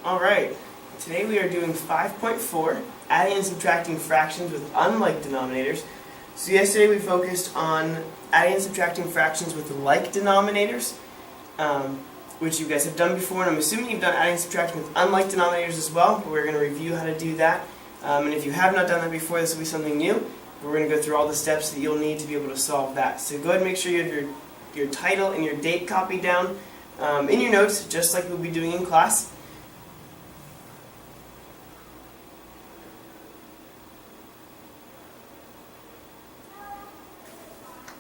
Alright, today we are doing 5.4, adding and subtracting fractions with unlike denominators. So yesterday we focused on adding and subtracting fractions with like denominators, which you guys have done before, and I'm assuming you've done adding and subtracting with unlike denominators as well, but we're going to review how to do that. And if you have not done that before, this will be something new. We're going to go through all the steps that you'll need to be able to solve that. So go ahead and make sure you have your title and your date copied down in your notes, just like we'll be doing in class.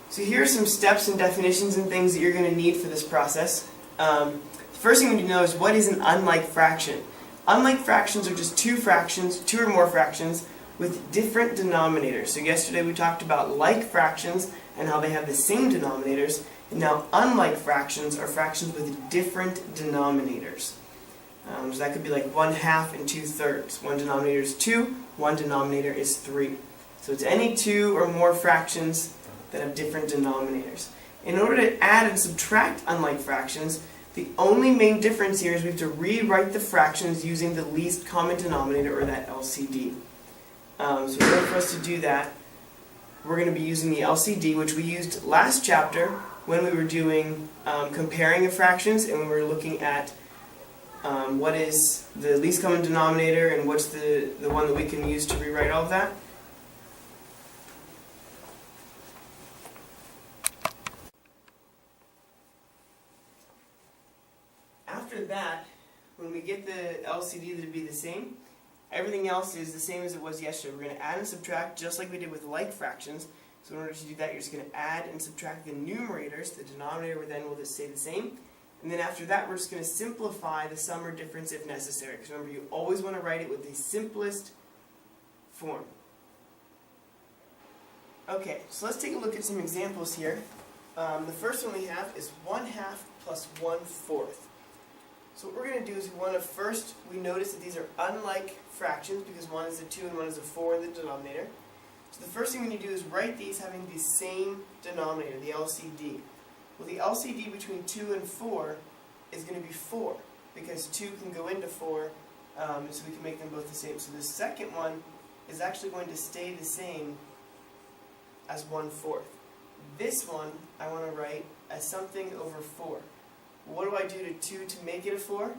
So here are some steps and definitions and things that you're going to need for this process. The first thing you need to know is what is an unlike fraction. Unlike fractions are just two or more fractions, with different denominators. So yesterday we talked about like fractions and how they have the same denominators, and now unlike fractions are fractions with different denominators. So that could be like 1/2 and 2/3. One denominator is 2, one denominator is 3. So it's any two or more fractions that have different denominators. In order to add and subtract unlike fractions, the only main difference here is we have to rewrite the fractions using the least common denominator, or that LCD. So in order for us to do that, we're going to be using the LCD, which we used last chapter when we were doing comparing of fractions, and we were looking at what is the least common denominator and what's the one that we can use to rewrite all of that. After that, when we get the LCD to be the same, everything else is the same as it was yesterday. We're going to add and subtract just like we did with like fractions. So in order to do that, you're just going to add and subtract the numerators. The denominator then will just stay the same. And then after that, we're just going to simplify the sum or difference if necessary. Because remember, you always want to write it with the simplest form. Okay, so let's take a look at some examples here. The first one we have is 1/2 plus 1/4. So what we're going to do is we notice that these are unlike fractions because one is a 2 and one is a 4 in the denominator. So the first thing we need to do is write these having the same denominator, the LCD. Well, the LCD between 2 and 4 is going to be 4 because 2 can go into 4, so we can make them both the same. So the second one is actually going to stay the same as 1/4. This one I want to write as something over 4. What do I do to 2 to make it a 4?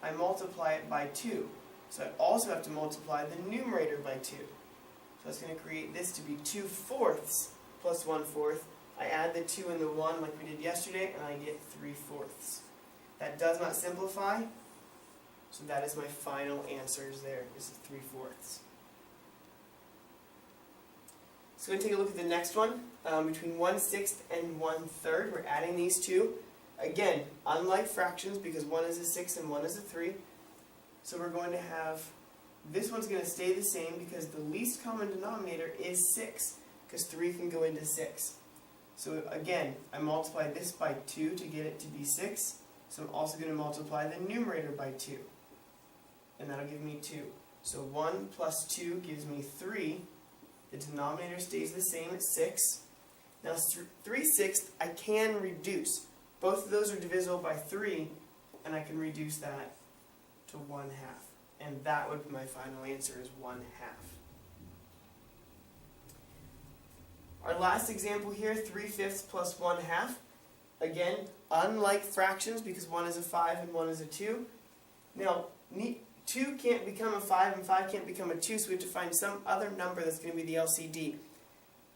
I multiply it by 2. So I also have to multiply the numerator by 2. So that's going to create this to be 2/4 plus 1/4. I add the 2 and the 1 like we did yesterday, and I get 3/4. That does not simplify, so that is my final answer there, is 3/4. So we're going to take a look at the next one. Between 1/6 and 1/3, we're adding these two. Again, unlike fractions because one is a 6 and one is a 3. So we're going to have, this one's going to stay the same because the least common denominator is 6, because 3 can go into 6. So again, I multiply this by 2 to get it to be 6. So I'm also going to multiply the numerator by 2. And that'll give me 2. So 1 plus 2 gives me 3. The denominator stays the same at 6. Now 3/6 I can reduce. Both of those are divisible by 3, and I can reduce that to 1/2. And that would be my final answer, is 1/2. Our last example here, 3/5 plus 1/2. Again, unlike fractions because one is a 5 and one is a 2. Now, 2 can't become a 5 and 5 can't become a 2, so we have to find some other number that's going to be the LCD.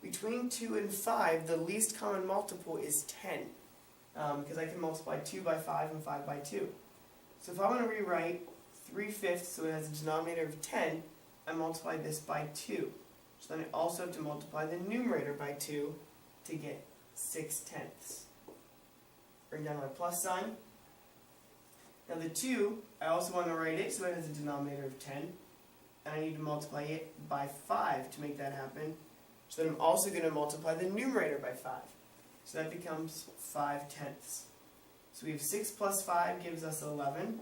Between 2 and 5, the least common multiple is 10. Because I can multiply 2 by 5 and 5 by 2. So if I want to rewrite 3/5 so it has a denominator of 10, I multiply this by 2. So then I also have to multiply the numerator by 2 to get 6/10. Bring down my plus sign. Now the 2, I also want to write it so it has a denominator of 10. And I need to multiply it by 5 to make that happen. So then I'm also going to multiply the numerator by 5. So that becomes 5/10. So we have 6 plus 5 gives us 11.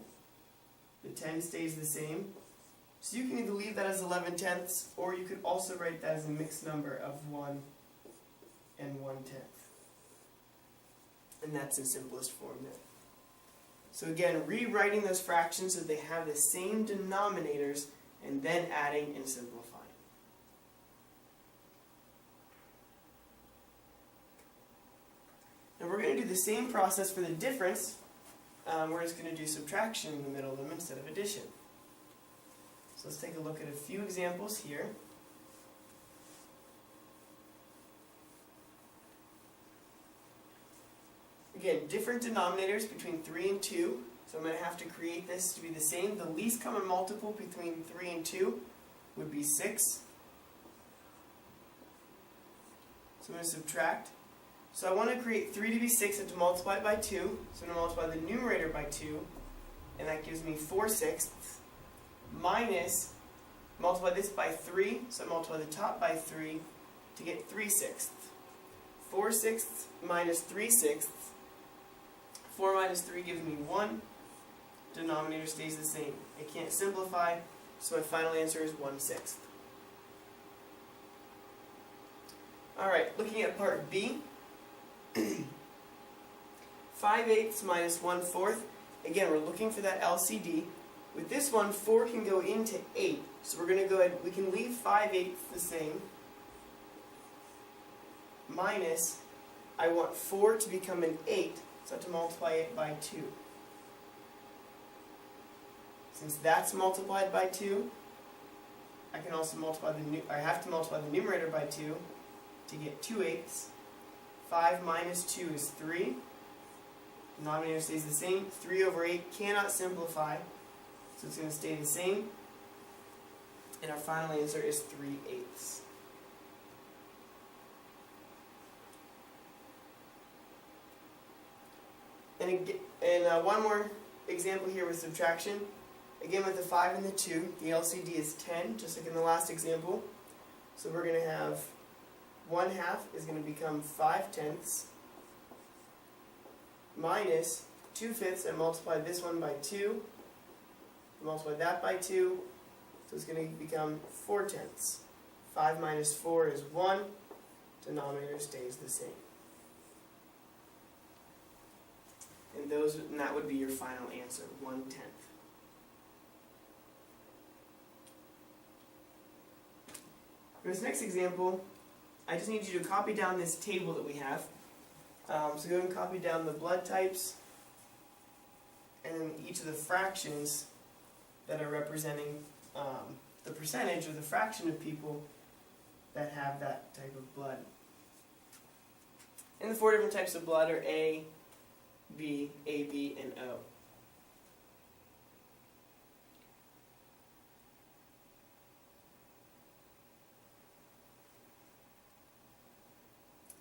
The 10 stays the same. So you can either leave that as 11/10, or you could also write that as a mixed number of 1 and 1/10. And that's the simplest form there. So again, rewriting those fractions so they have the same denominators, and then adding and simplifying. And we're going to do the same process for the difference. We're just going to do subtraction in the middle of them instead of addition. So let's take a look at a few examples here. Again, different denominators between 3 and 2. So I'm going to have to create this to be the same. The least common multiple between 3 and 2 would be 6. So I'm going to subtract. So I want to create 3 to be 6 and to multiply it by 2. So I'm going to multiply the numerator by 2. And that gives me 4 sixths. Minus, multiply this by 3. So I multiply the top by 3 to get 3 sixths. 4 sixths minus 3 sixths. 4 minus 3 gives me 1. Denominator stays the same. I can't simplify, so my final answer is 1/6. Alright, looking at part B. 5/8 minus 1/4. Again, we're looking for that LCD. With this one, 4 can go into 8. So we're going to go ahead, we can leave 5/8 the same. Minus, I want 4 to become an 8. So I have to multiply it by 2. Since that's multiplied by 2, I can also multiply I have to multiply the numerator by 2 to get 2/8. 5 minus 2 is 3. Denominator stays the same. 3 over 8 cannot simplify, so it's going to stay the same. And our final answer is 3/8. And one more example here with subtraction. Again, with the 5 and the 2, the LCD is 10, just like in the last example. So we're going to have 1/2 is going to become 5/10 minus 2/5. I multiply this one by 2, multiply that by 2, so it's going to become 4/10. 5 minus 4 is 1. Denominator stays the same. And that would be your final answer, 1/10. For this next example, I just need you to copy down this table that we have. So go ahead and copy down the blood types and then each of the fractions that are representing the percentage or the fraction of people that have that type of blood. And the 4 different types of blood are A, B, AB, and O.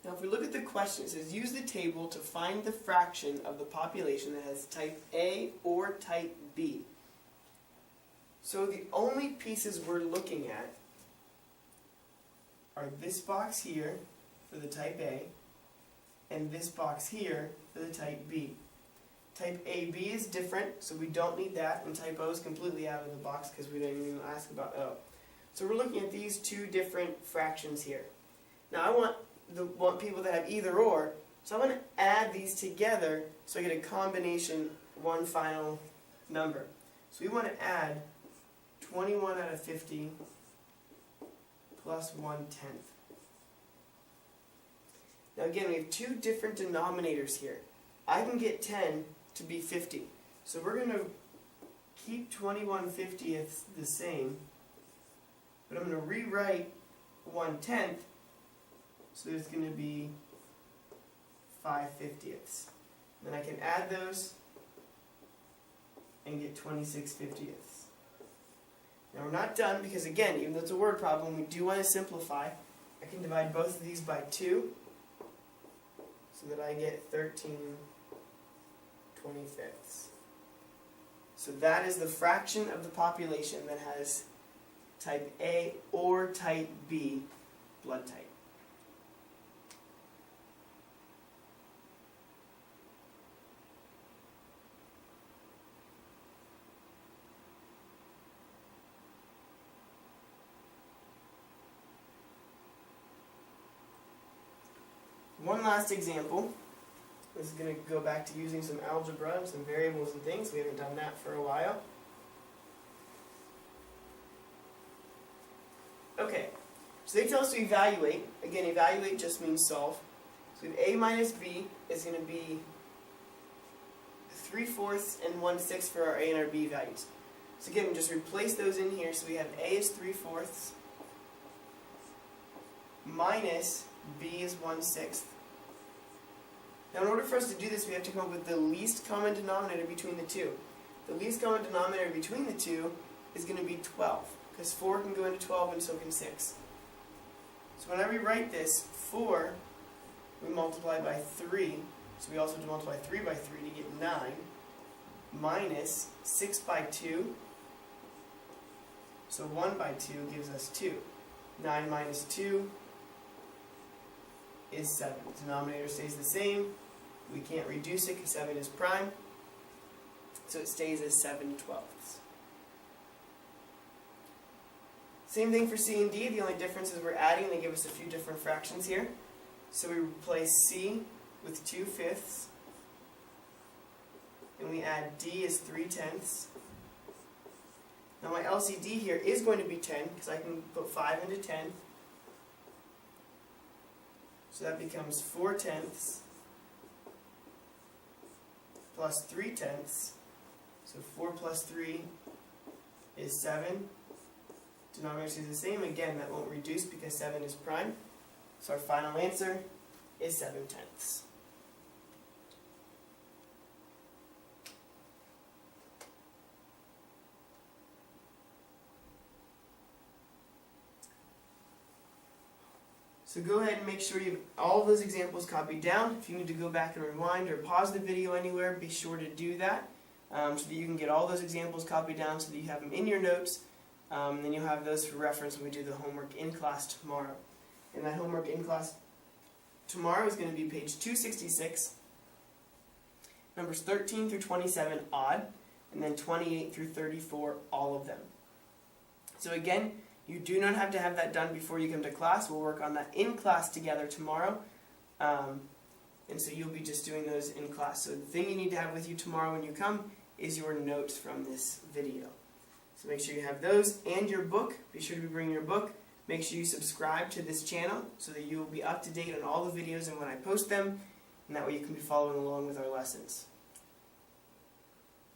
Now if we look at the question, it says use the table to find the fraction of the population that has type A or type B. So the only pieces we're looking at are this box here for the type A and this box here for the type B. Type AB is different, so we don't need that, and type O is completely out of the box because we didn't even ask about O. So we're looking at these two different fractions here. Now I want people that have either or, so I'm going to add these together so I get a combination, one final number. So we want to add 21 out of 50 plus 1/10. Now again, we have two different denominators here. I can get 10 to be 50. So we're going to keep 21/50ths the same, but I'm going to rewrite 1/10, so there's going to be 5/50ths. Then I can add those and get 26/50ths. Now we're not done because again, even though it's a word problem, we do want to simplify. I can divide both of these by 2 so that I get 13/25. So that is the fraction of the population that has type A or type B blood type. One last example. This is going to go back to using some algebra and some variables and things. We haven't done that for a while. Okay, so they tell us to evaluate. Again, evaluate just means solve. So we have a minus b is going to be 3/4 and 1/6 for our a and our b values. So again, we just replace those in here. So we have a is 3/4 minus b is 1/6. Now in order for us to do this, we have to come up with the least common denominator between the two. The least common denominator between the two is going to be 12, because 4 can go into 12 and so can 6. So whenever we write this, 4, we multiply by 3, so we also have to multiply 3 by 3 to get 9, minus 6 by 2, so 1 by 2 gives us 2. 9 minus 2 is 7. The denominator stays the same. We can't reduce it because 7 is prime, so it stays as 7/12. Same thing for C and D. The only difference is we're adding. They give us a few different fractions here. So we replace C with 2/5, and we add D as 3/10. Now my LCD here is going to be 10 because I can put 5 into 10. So that becomes 4/10 plus 3/10. So 4 plus 3 is 7. Denominator stays the same. Again, that won't reduce because 7 is prime. So our final answer is 7/10. So go ahead and make sure you have all of those examples copied down. If you need to go back and rewind or pause the video anywhere, be sure to do that so that you can get all those examples copied down so that you have them in your notes. Then you'll have those for reference when we do the homework in class tomorrow. And that homework in class tomorrow is going to be page 266, numbers 13 through 27 odd, and then 28 through 34 all of them. So again, you do not have to have that done before you come to class. We'll work on that in class together tomorrow. And so you'll be just doing those in class. So the thing you need to have with you tomorrow when you come is your notes from this video. So make sure you have those and your book. Be sure to bring your book. Make sure you subscribe to this channel so that you will be up to date on all the videos and when I post them. And that way you can be following along with our lessons.